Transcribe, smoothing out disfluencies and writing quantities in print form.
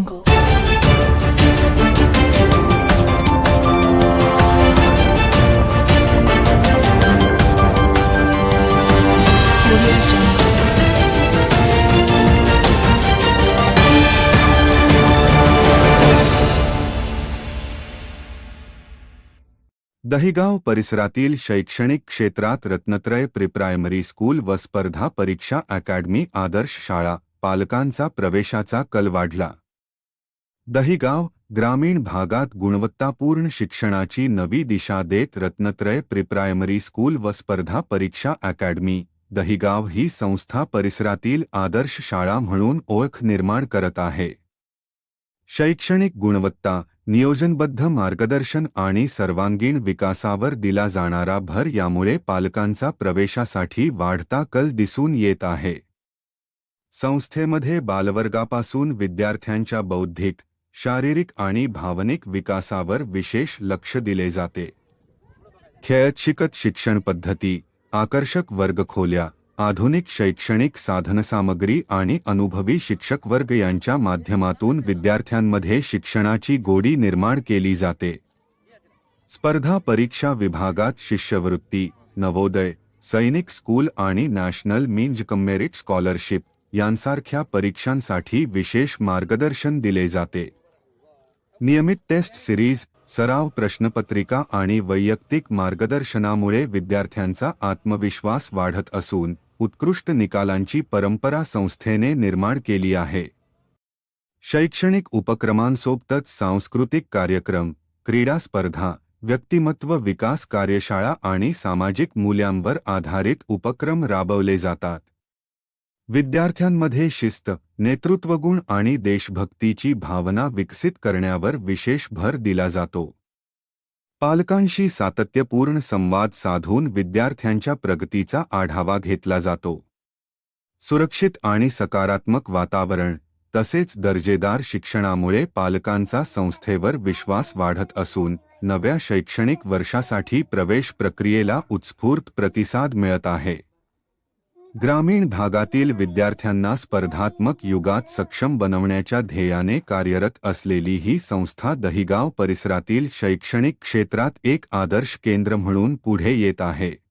jungle. Audio jungle. Dahigaon परिसरातील शैक्षणिक क्षेत्रात रत्नत्रय प्री-प्रायमरी स्कूल व स्पर्धा परीक्षा अकॅडमी आदर्श शाळा पालकांचा प्रवेशाचा कल वाढला. दहिगाव ग्रामीण भागात गुणवत्तापूर्ण शिक्षणाची नवी दिशा देत रत्नत्रय प्री-प्रायमरी स्कूल व स्पर्धा परीक्षा अकॅडमी दहिगाव ही संस्था परिसरातील आदर्श शाळा म्हणून ओळख निर्माण करत आहे. शैक्षणिक गुणवत्ता, नियोजनबद्ध मार्गदर्शन आणि सर्वांगीण विकासावर दिला जाणारा भर यामुळे पालकांचा प्रवेशासाठी वाढता कल दिसून येत आहे. संस्थेमध्ये बालवर्गापासून विद्यार्थ्यांच्या बौद्धिक, शारीरिक आणि भावनिक विकासावर विशेष लक्ष दिले जाते. खेळत शिकत शिक्षण पद्धती, आकर्षक वर्गखोल्या, आधुनिक शैक्षणिक साधनसामग्री आणि अनुभवी शिक्षक वर्ग यांच्या माध्यमातून विद्यार्थ्यांमध्ये शिक्षणाची गोडी निर्माण केली जाते. स्पर्धा परीक्षा विभागात शिष्यवृत्ती, नवोदय, सैनिक स्कूल आणि नॅशनल मीन्स मेरिट स्कॉलरशिप यांसारख्या परीक्षांसाठी विशेष मार्गदर्शन दिले जाते. नियमित टेस्ट सिरीज, सराव प्रश्नपत्रिका आणि वैयक्तिक मार्गदर्शनामुळे विद्यार्थ्यांचा आत्मविश्वास वाढत असून उत्कृष्ट निकालांची परंपरा संस्थेने निर्माण केली आहे. शैक्षणिक उपक्रमांसोबतच सांस्कृतिक कार्यक्रम, क्रीडा स्पर्धा, व्यक्तिमत्व विकास कार्यशाळा आणि सामाजिक मूल्यांवर आधारित उपक्रम राबवले जातात. विद्यार्थ्यांमध्ये शिस्त, नेतृत्वगुण आणि देशभक्तीची भावना विकसित करण्यावर विशेष भर दिला जातो. पालकांशी सातत्यपूर्ण संवाद साधून विद्यार्थ्यांच्या प्रगतीचा आढावा घेतला जातो. सुरक्षित आणि सकारात्मक वातावरण तसेच दर्जेदार शिक्षणामुळे पालकांचा संस्थेवर विश्वास वाढत असून नव्या शैक्षणिक वर्षासाठी प्रवेश प्रक्रियेला उत्स्फूर्त प्रतिसाद मिळत आहे. ग्रामीण भागातील विद्यार्थ्यांना स्पर्धात्मक युगात सक्षम बनवण्याच्या ध्येयाने कार्यरत असलेली ही संस्था दहिगाव परिसरातील शैक्षणिक क्षेत्रात एक आदर्श केंद्र म्हणून पुढे येत आहे.